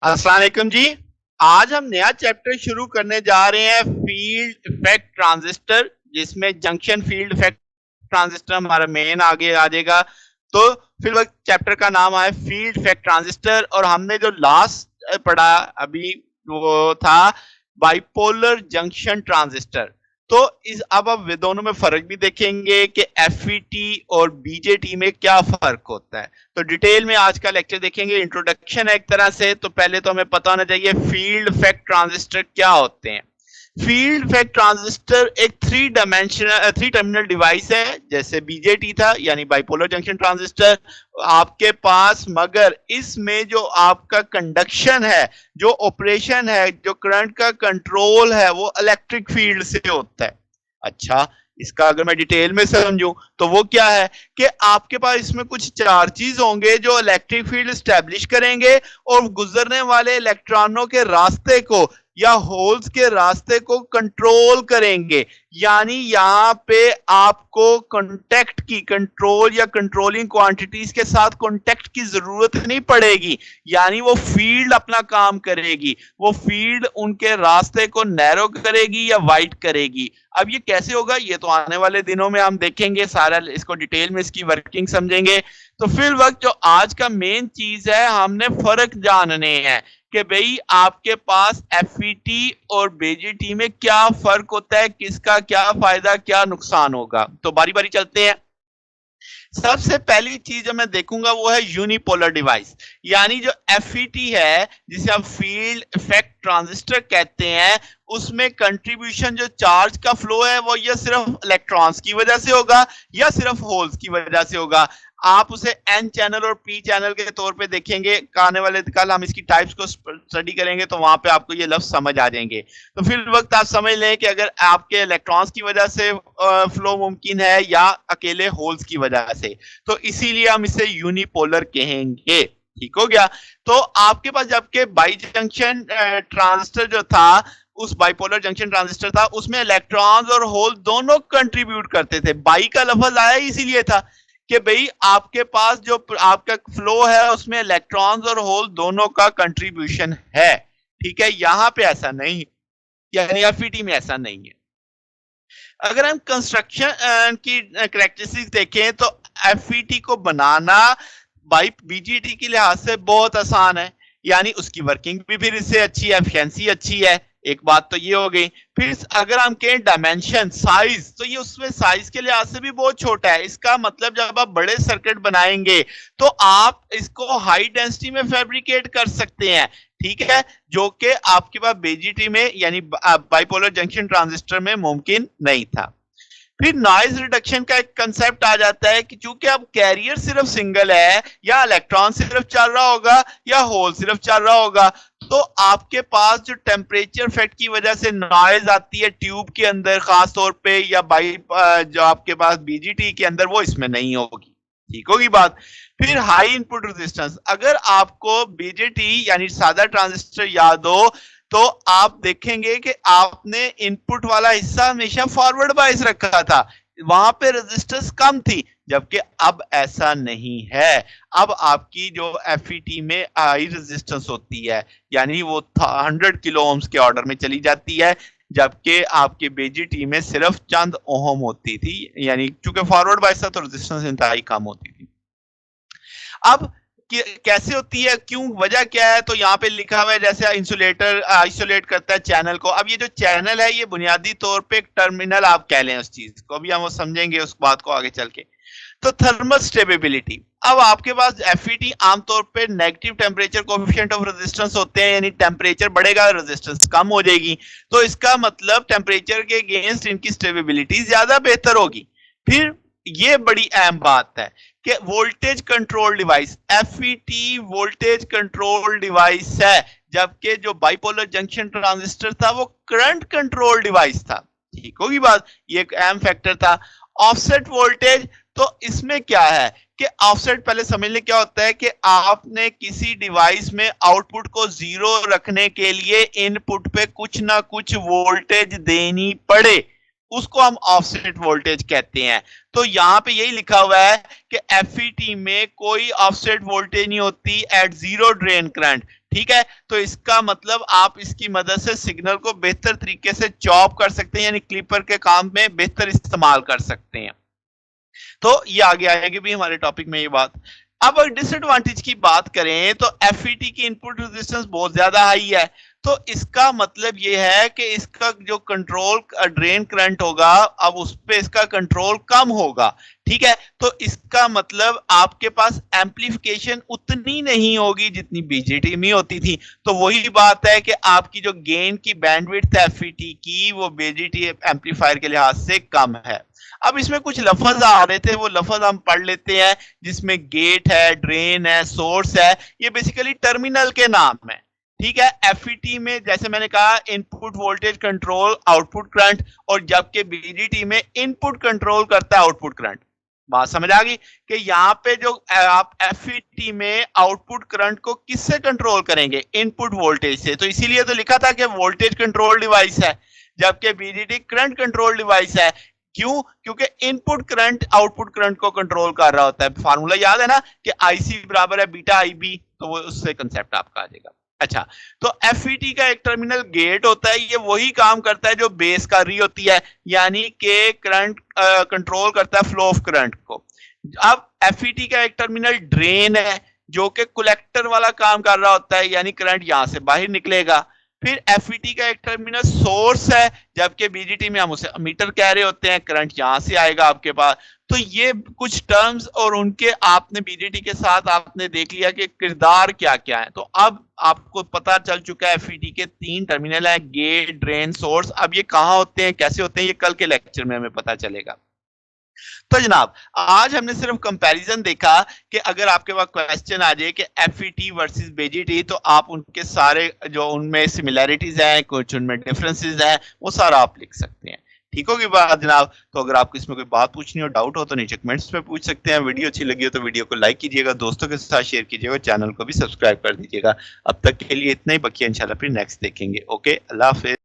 अस्सलाम वालेकुम जी। आज हम नया चैप्टर शुरू करने जा रहे हैं फील्ड इफेक्ट ट्रांजिस्टर, जिसमें जंक्शन फील्ड इफेक्ट ट्रांजिस्टर हमारा मेन आगे आ जाएगा। तो फिर वक्त चैप्टर का नाम है फील्ड इफेक्ट ट्रांजिस्टर, और हमने जो लास्ट पढ़ा अभी वो था बाइपोलर जंक्शन ट्रांजिस्टर। तो इस अब दोनों में फर्क भी देखेंगे कि एफईटी और बीजेटी में क्या फर्क होता है। तो डिटेल में आज का लेक्चर देखेंगे। इंट्रोडक्शन है एक तरह से, तो पहले तो हमें पता होना चाहिए फील्ड इफेक्ट ट्रांजिस्टर क्या होते हैं। फील्ड इफेक्ट ट्रांजिस्टर एक थ्री टर्मिनल डिवाइस है, जैसे बीजेटी था यानी बाइपोलर जंक्शन ट्रांजिस्टर आपके पास, मगर इसमें जो आपका कंडक्शन है, जो ऑपरेशन है, जो करंट का कंट्रोल है, वो इलेक्ट्रिक फील्ड से होता है। अच्छा, इसका अगर मैं डिटेल में समझूं तो वो क्या है कि आपके पास इसमें कुछ चार्जेस होंगे जो इलेक्ट्रिक फील्ड स्टैब्लिश करेंगे और गुजरने वाले इलेक्ट्रॉनों के रास्ते को या होल्स के रास्ते को कंट्रोल करेंगे। यानी यहां पे आपको कांटेक्ट की कंट्रोल या कंट्रोलिंग क्वांटिटीज के साथ कांटेक्ट की जरूरत नहीं पड़ेगी, यानी वो फील्ड अपना काम करेगी। वो फील्ड उनके रास्ते को नैरो करेगी या वाइड करेगी। अब ये कैसे होगा, ये तो आने वाले दिनों में हम देखेंगे, सारा इसको डिटेल में इसकी वर्किंग समझेंगे। तो फिर वक्त जो आज का मेन चीज है, हमने फर्क जानने हैं कि भाई आपके पास एफईटी और बीजेटी में क्या फर्क होता है, किसका क्या फायदा क्या नुकसान होगा। तो बारी बारी चलते हैं। सबसे पहली चीज जो मैं देखूंगा वो है यूनिपोलर डिवाइस, यानी जो एफईटी है जिसे हम फील्ड इफेक्ट ट्रांजिस्टर कहते हैं, उसमें कंट्रीब्यूशन जो चार्ज का फ्लो है वो ये सिर्फ इलेक्ट्रॉन्स की वजह से होगा या सिर्फ होल्स की वजह से होगा। आप उसे एन चैनल और पी चैनल के तौर पे देखेंगे। आने वाले कल हम इसकी टाइप्स को स्टडी करेंगे तो वहां पे आपको ये लफ्ज समझ आ जाएंगे। तो फिर वक्त आप समझ लें कि अगर आपके इलेक्ट्रॉन्स की वजह से फ्लो मुमकिन है या अकेले होल्स की वजह से, तो इसीलिए हम इसे यूनिपोलर कहेंगे। ठीक हो गया। तो आपके पास जबकि बाई जंक्शन ट्रांजिस्टर जो था, उस बाइपोलर जंक्शन ट्रांजिस्टर था, उसमें इलेक्ट्रॉन्स और होल दोनों कंट्रीब्यूट करते थे। बाई का लफ्ज आया इसीलिए था कि भाई आपके पास जो आपका फ्लो है उसमें इलेक्ट्रॉन्स और होल दोनों का कंट्रीब्यूशन है। ठीक है, यहां पे ऐसा नहीं, यानी एफईटी में ऐसा नहीं है। अगर हम कंस्ट्रक्शन की करेक्टरिस्टिक्स देखें तो एफईटी को बनाना बाई बीजीटी के लिहाज से बहुत आसान है, यानी उसकी वर्किंग भी फिर इससे अच्छी है, एफिशिएंसी अच्छी है। एक बात तो ये हो गई। फिर अगर हम कहें डायमेंशन साइज, तो ये उसमें साइज के लिहाज से भी बहुत छोटा है। इसका मतलब जब आप बड़े सर्किट बनाएंगे तो आप इसको हाई डेंसिटी में फैब्रिकेट कर सकते हैं। ठीक है, जो कि आपके पास बीजीटी में यानी बाइपोलर जंक्शन ट्रांजिस्टर में मुमकिन नहीं था। फिर नॉइज रिडक्शन का एक कंसेप्ट आ जाता है कि चूंकि अब कैरियर सिर्फ सिंगल है, या इलेक्ट्रॉन सिर्फ चल रहा होगा या होल सिर्फ चल रहा होगा, तो आपके पास जो टेम्परेचर इफेक्ट की वजह से नॉइज आती है ट्यूब के अंदर खास तौर पे, या बाई जो आपके पास बीजीटी के अंदर, वो इसमें नहीं होगी। ठीक होगी बात। फिर हाई इनपुट रेजिस्टेंस, अगर आपको बीजेटी यानी सादा ट्रांजिस्टर याद हो तो आप देखेंगे कि आपने इनपुट वाला हिस्सा हमेशा फॉरवर्ड बायस रखा था, वहां पे रेजिस्टेंस कम थी, जबकि अब ऐसा नहीं है। अब आपकी जो एफईटी में हाई रेजिस्टेंस होती है, यानी वो 100 किलो ओम्स के ऑर्डर में चली जाती है, जबकि आपके बीजीटी में सिर्फ चंद ओहम होती थी, यानी चूंकि फॉरवर्ड बायस था तो रेजिस्टेंस इंतहाई कम होती थी। अब कैसे होती है, क्यों, वजह क्या है, तो यहाँ पे लिखा हुआ है जैसे इंसुलेटर आइसोलेट करता है चैनल को। अब ये जो चैनल है ये बुनियादी तौर पे एक टर्मिनल आप कह लें उस चीज को, अभी हम वो समझेंगे उस बात को आगे चल के। तो थर्मल स्टेबिलिटी, अब आपके पास एफईटी आमतौर पे negative temperature coefficient of resistance होते हैं, यानी टेम्परेचर बढ़ेगा रेजिस्टेंस कम हो जाएगी, तो इसका मतलब टेम्परेचर के अगेंस्ट इनकी स्टेबिलिटी ज्यादा बेहतर होगी। फिर ये बड़ी अहम बात है कि voltage control device, FET voltage control device है, जबकि जो बाइपोलर जंक्शन ट्रांजिस्टर था वो करंट कंट्रोल डिवाइस था। ठीक होगी बात, ये एक अहम फैक्टर था। ऑफसेट वोल्टेज, तो इसमें क्या है कि ऑफसेट, पहले समझ लें क्या होता है कि आपने किसी डिवाइस में आउटपुट को जीरो रखने के लिए इनपुट पे कुछ ना कुछ वोल्टेज देनी पड़े, उसको हम ऑफसेट वोल्टेज कहते हैं। तो यहां पे यही लिखा हुआ है कि एफईटी में कोई ऑफसेट वोल्टेज नहीं होती एट जीरो ड्रेन करंट। ठीक है, तो इसका मतलब आप इसकी मदद से सिग्नल को बेहतर तरीके से चॉप कर सकते हैं, यानी क्लिपर के काम में बेहतर इस्तेमाल कर सकते हैं। तो ये आगे आएगी भी हमारे टॉपिक में ये बात। अब अगर डिसएडवांटेज की बात करें तो एफईटी की इनपुट रेजिस्टेंस बहुत ज्यादा हाई है, तो इसका मतलब ये है कि इसका जो कंट्रोल ड्रेन करंट होगा, अब उस पे इसका कंट्रोल कम होगा। ठीक है, तो इसका मतलब आपके पास एम्पलीफिकेशन उतनी नहीं होगी जितनी बीजेटी में होती थी। तो वही बात है कि आपकी जो गेन की बैंडविड्थ है एफईटी की, वो बीजेटी एम्पलीफायर के लिहाज से कम है। अब इसमें कुछ लफ्ज आ रहे थे, वो लफ्ज हम पढ़ लेते हैं, जिसमें गेट है, ड्रेन है, सोर्स है, ये बेसिकली टर्मिनल के नाम है। ठीक है, एफईटी में जैसे मैंने कहा input voltage control output current, और जबकि बीजीटी में इनपुट कंट्रोल करता है आउटपुट करंट। बात समझ आ गई कि यहाँ पे जो आप एफईटी में आउटपुट करंट को किससे कंट्रोल करेंगे, इनपुट वोल्टेज से। तो इसीलिए तो लिखा था कि वोल्टेज कंट्रोल डिवाइस है, जबकि बीजीटी करंट कंट्रोल डिवाइस है। क्यों? क्योंकि इनपुट करंट आउटपुट करंट को कंट्रोल कर रहा होता है। फार्मूला याद है ना कि आईसी बराबर है बीटा आईबी, तो वो उससे कंसेप्ट आपका आ जाएगा। अच्छा, तो एफईटी का एक टर्मिनल गेट होता है, ये वही काम करता है जो बेस कर रही होती है, यानी कि करंट कंट्रोल करता है फ्लो ऑफ करंट को। अब एफईटी का एक टर्मिनल ड्रेन है, जो कि कलेक्टर वाला काम कर रहा होता है, यानी करंट यहां से बाहर निकलेगा। फिर एफईटी का एक टर्मिनल सोर्स है, जबकि बीजीटी में हम उसे मीटर कह रहे होते हैं, करंट यहां से आएगा आपके पास। तो ये कुछ टर्म्स और उनके आपने बीजीटी के साथ आपने देख लिया कि किरदार क्या क्या है। तो अब आपको पता चल चुका है एफईटी के 3 टर्मिनल है, गेट, ड्रेन, सोर्स। अब ये कहां होते हैं, कैसे होते हैं, ये कल के लेक्चर में हमें पता चलेगा। तो जनाब, आज हमने सिर्फ कंपैरिजन देखा कि अगर आपके पास क्वेश्चन आ जाए कि एफईटी वर्सेस बीजीटी, तो आप उनके सारे जो उनमें सिमिलैरिटीज हैं, कुछ उनमें डिफरेंसेस हैं, वो सारा आप लिख सकते हैं। ठीक होगी बात जनाब? तो अगर आपको इसमें कोई बात पूछनी हो, डाउट हो, तो नीचे कमेंट्स पे पूछ सकते हैं। वीडियो अच्छी लगी हो तो वीडियो को लाइक कीजिएगा, दोस्तों के साथ शेयर कीजिएगा, चैनल को भी सब्सक्राइब कर दीजिएगा। अब तक के लिए इतना ही, बाकी इंशाल्लाह फिर नेक्स्ट देखेंगे। ओके, अल्लाह हाफिज।